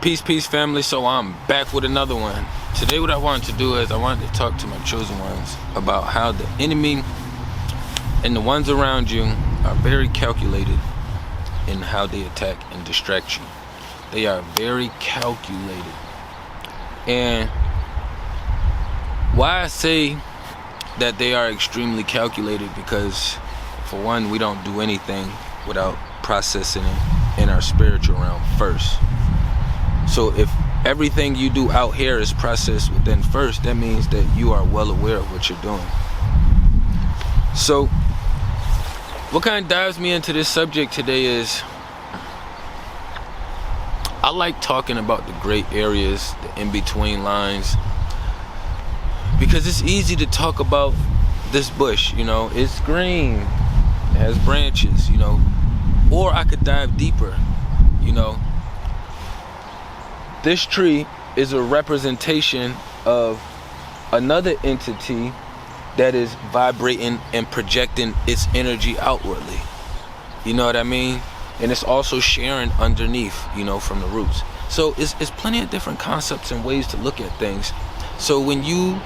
Peace, family. So I'm back with another one. Today what I wanted to do is I wanted to talk to my chosen ones about how the enemy and the ones around you are very calculated in how they attack and distract you. They are very calculated. And why I say that they are extremely calculated, because for one, we don't do anything without processing it in our spiritual realm first. So if everything you do out here is processed within first, that means that you are well aware of what you're doing. So what kind of dives me into this subject today is I like talking about the gray areas, the in-between lines, because it's easy to talk about this bush, it's green, it has branches, or I could dive deeper, This tree is a representation of another entity that is vibrating and projecting its energy outwardly. You know what I mean? And it's also sharing underneath, from the roots. So it's plenty of different concepts and ways to look at things. So when you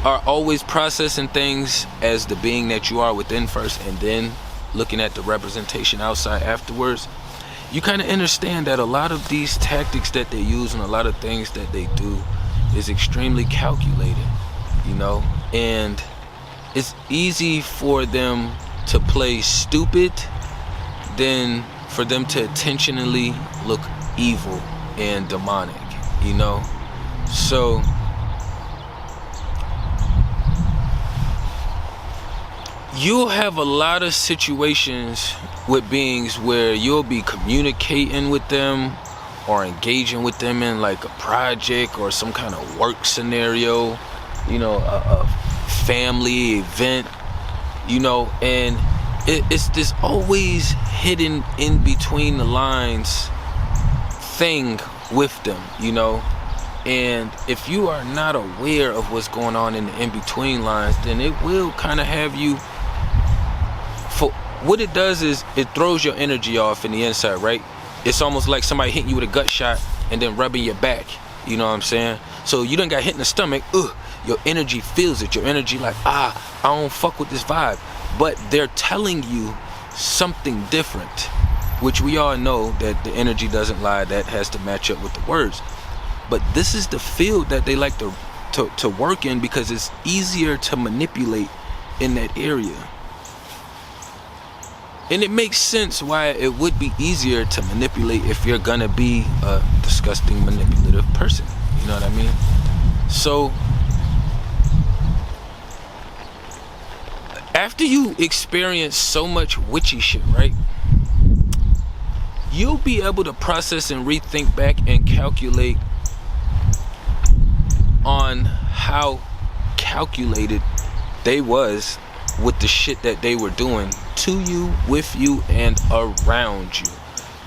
are always processing things as the being that you are within first, and then looking at the representation outside afterwards, you kind of understand that a lot of these tactics that they use and a lot of things that they do is extremely calculated, and it's easy for them to play stupid than for them to intentionally look evil and demonic, So you'll have a lot of situations with beings where you'll be communicating with them or engaging with them in like a project or some kind of work scenario, a family event, and it's this always hidden in between the lines thing with them, and if you are not aware of what's going on in the in-between lines, then it will kind of have you. What it does is it throws your energy off in the inside, right? It's almost like somebody hitting you with a gut shot and then rubbing your back. You know what I'm saying? So you done got hit in the stomach. Your energy feels it. Your energy like, I don't fuck with this vibe. But they're telling you something different, which we all know that the energy doesn't lie. That has to match up with the words. But this is the field that they like to work in, because it's easier to manipulate in that area. And it makes sense why it would be easier to manipulate if you're gonna be a disgusting, manipulative person. You know what I mean? So after you experience so much witchy shit, right? You'll be able to process and rethink back and calculate on how calculated they was with the shit that they were doing to you, with you, and around you.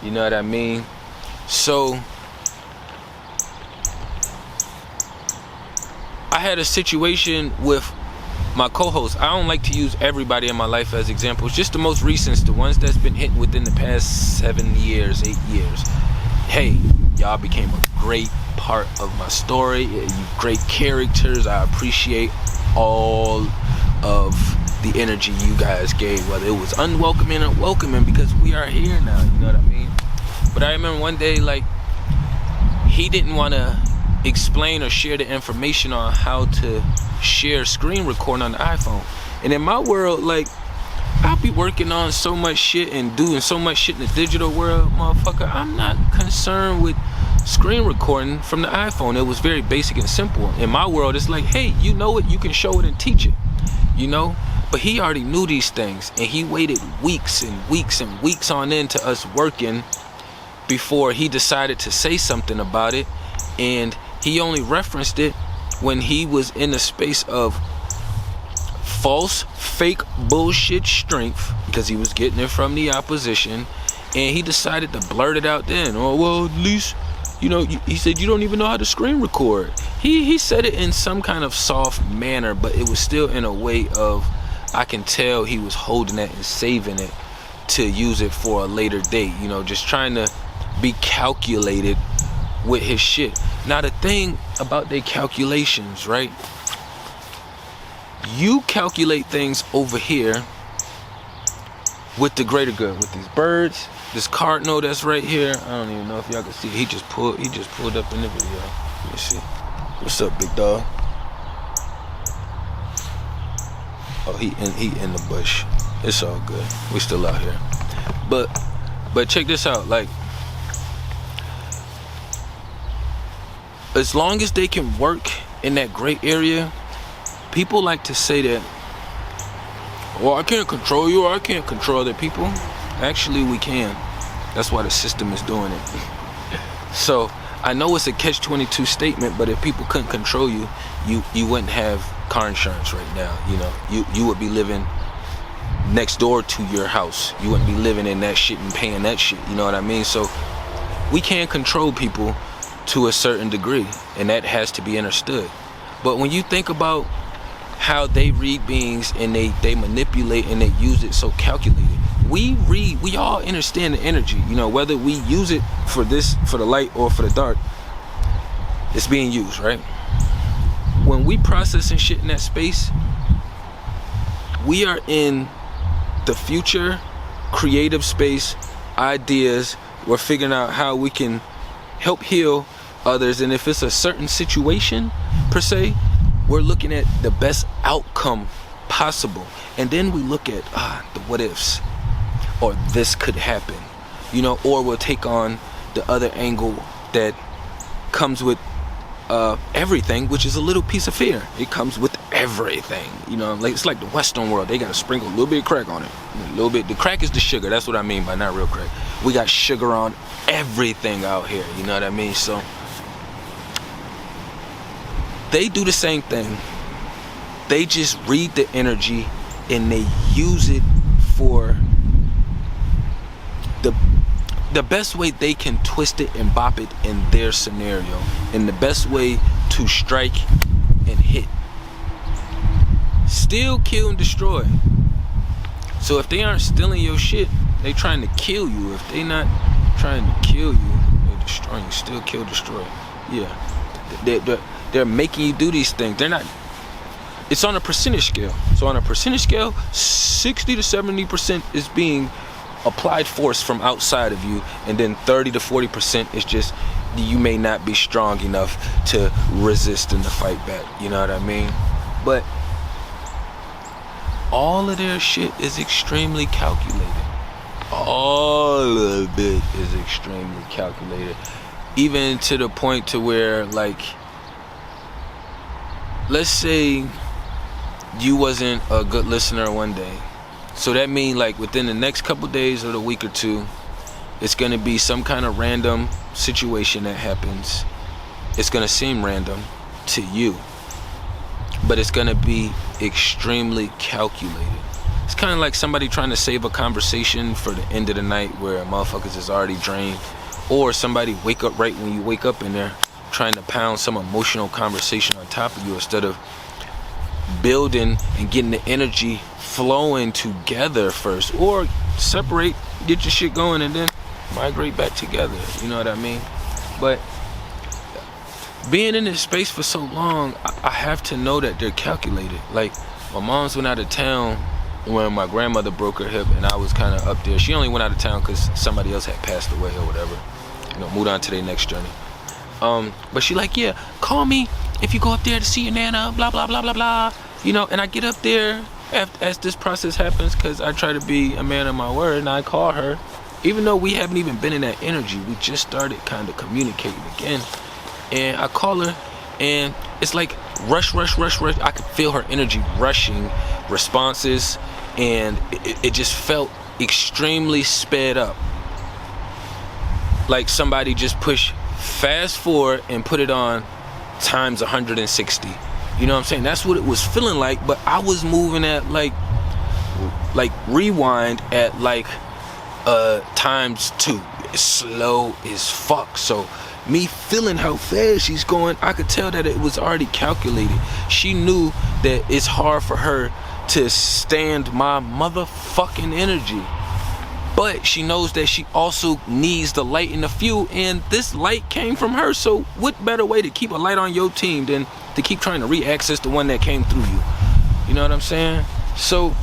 You know what I mean? So I had a situation with my co-host. I don't like to use everybody in my life as examples, just the most recent, the ones that's been hit within the past 7 years, 8 years. Hey, y'all became a great part of my story. You great characters. I appreciate all of the energy you guys gave, whether it was unwelcoming or welcoming, because we are here now, you know what I mean? But I remember one day, he didn't want to explain or share the information on how to share screen recording on the iPhone. And in my world, I'll be working on so much shit and doing so much shit in the digital world, motherfucker. I'm not concerned with screen recording from the iPhone. It was very basic and simple. In my world, it's like, hey, you know it, you can show it and teach it, But he already knew these things, and he waited weeks and weeks and weeks on end to us working before he decided to say something about it. And he only referenced it when he was in a space of false, fake bullshit strength, because he was getting it from the opposition, and he decided to blurt it out then. Oh, well, at least, he said, you don't even know how to screen record. He said it in some kind of soft manner, but it was still in a way of, I can tell he was holding it and saving it to use it for a later date, just trying to be calculated with his shit. Now the thing about their calculations, right? You calculate things over here with the greater good, with these birds, this cardinal that's right here. I don't even know if y'all can see. He just pulled up in the video. Let me see. What's up, big dog? Oh, he in the bush. It's all good. We still out here. But check this out. Like, as long as they can work in that gray area, people like to say that, well, I can't control you, or I can't control other people. Actually, we can. That's why the system is doing it. So I know it's a catch-22 statement, but if people couldn't control you, you wouldn't have car insurance right now. You know, you would be living next door to your house. You wouldn't be living in that shit and paying that shit. You know what I mean? So we can control people to a certain degree, and that has to be understood. But when you think about how they read beings and they manipulate and they use it so calculated, we all understand the energy. You know, whether we use it for the light or for the dark, it's being used, right? When we processing shit in that space, we are in the future, creative space, ideas. We're figuring out how we can help heal others, and if it's a certain situation per se, we're looking at the best outcome possible. And then we look at the what ifs, or this could happen, you know, or we'll take on the other angle that comes with everything, which is a little piece of fear. It comes with everything, you know. Like, it's like the Western world. They gotta sprinkle a little bit of crack on it, a little bit. The crack is the sugar. That's what I mean by not real crack. We got sugar on everything out here, you know what I mean? So they do the same thing. They just read the energy and they use it for the best way they can twist it and bop it in their scenario, and the best way to strike and hit. Steal, kill, and destroy. So if they aren't stealing your shit, they trying to kill you. If they not trying to kill you, they're destroying you. Steal, kill, destroy. Yeah. They're making you do these things. They're not. It's on a percentage scale. So on a percentage scale, 60 to 70% is being applied force from outside of you, and then 30 to 40% is just you may not be strong enough to resist and to fight back. You know what I mean? But all of their shit is extremely calculated. All of it is extremely calculated, even to the point to where, like, let's say you wasn't a good listener one day. So that means, like, within the next couple days or the week or two, it's going to be some kind of random situation that happens. It's going to seem random to you, but it's going to be extremely calculated. It's kind of like somebody trying to save a conversation for the end of the night where motherfuckers is already drained, or somebody wake up right when you wake up in there trying to pound some emotional conversation on top of you, instead of building and getting the energy flowing together first, or separate, get your shit going, and then migrate back together. You know what I mean? But being in this space for so long, I have to know that they're calculated. Like, my mom's went out of town when my grandmother broke her hip, and I was kind of up there. She only went out of town because somebody else had passed away or whatever, you know, moved on to their next journey. But she like, yeah, call me if you go up there to see your nana, blah blah blah blah blah, you know. And I get up there as this process happens, because I try to be a man of my word, and I call her, even though we haven't even been in that energy. We just started kind of communicating again, and I call her, and it's like rush. I could feel her energy rushing, responses, and it just felt extremely sped up, like somebody just pushed fast forward and put it on times 160. You know what I'm saying? That's what it was feeling like. But I was moving at like rewind at like times 2. It's slow as fuck. So me feeling how fast she's going, I could tell that it was already calculated. She knew that it's hard for her to stand my motherfucking energy. but she knows that she also needs the light and the fuel, and this light came from her. So what better way to keep a light on your team than to keep trying to re-access the one that came through you? You know what I'm saying? So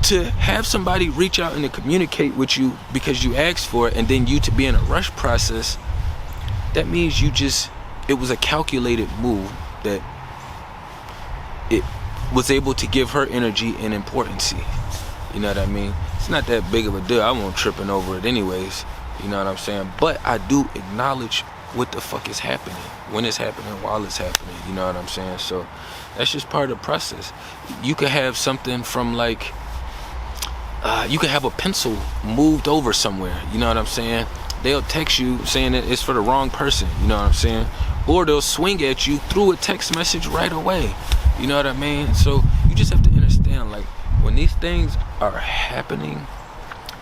to have somebody reach out and to communicate with you because you asked for it, and then you to be in a rush process, that means it was a calculated move, that it was able to give her energy and importance. You know what I mean? It's not that big of a deal. I won't tripping over it anyways. You know what I'm saying? But I do acknowledge what the fuck is happening, when it's happening, while it's happening. You know what I'm saying? So that's just part of the process. You could have something from like, you could have a pencil moved over somewhere. You know what I'm saying? They'll text you saying that it's for the wrong person. You know what I'm saying? Or they'll swing at you through a text message right away. You know what I mean? So you just have to understand, like, when these things are happening,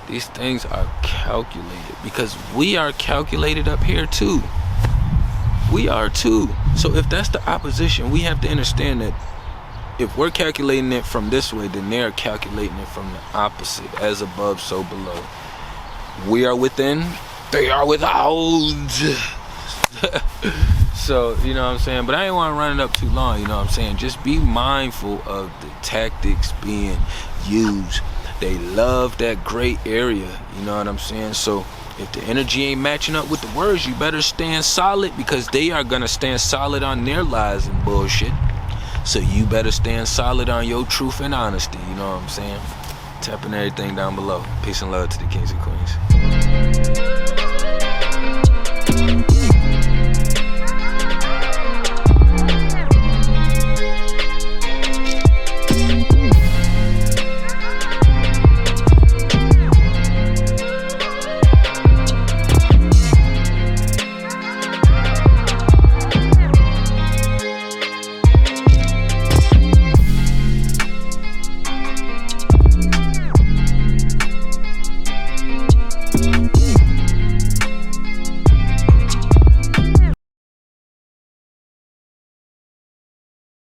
these things are calculated, because we are calculated up here too. We are too. So if that's the opposition, we have to understand that if we're calculating it from this way, then they're calculating it from the opposite. As above, so below. We are within, they are without. So, you know what I'm saying? But I ain't want to run it up too long, you know what I'm saying? Just be mindful of the tactics being used. They love that gray area, you know what I'm saying? So if the energy ain't matching up with the words, you better stand solid, because they are going to stand solid on their lies and bullshit. So you better stand solid on your truth and honesty, you know what I'm saying? Tapping everything down below. Peace and love to the kings and queens.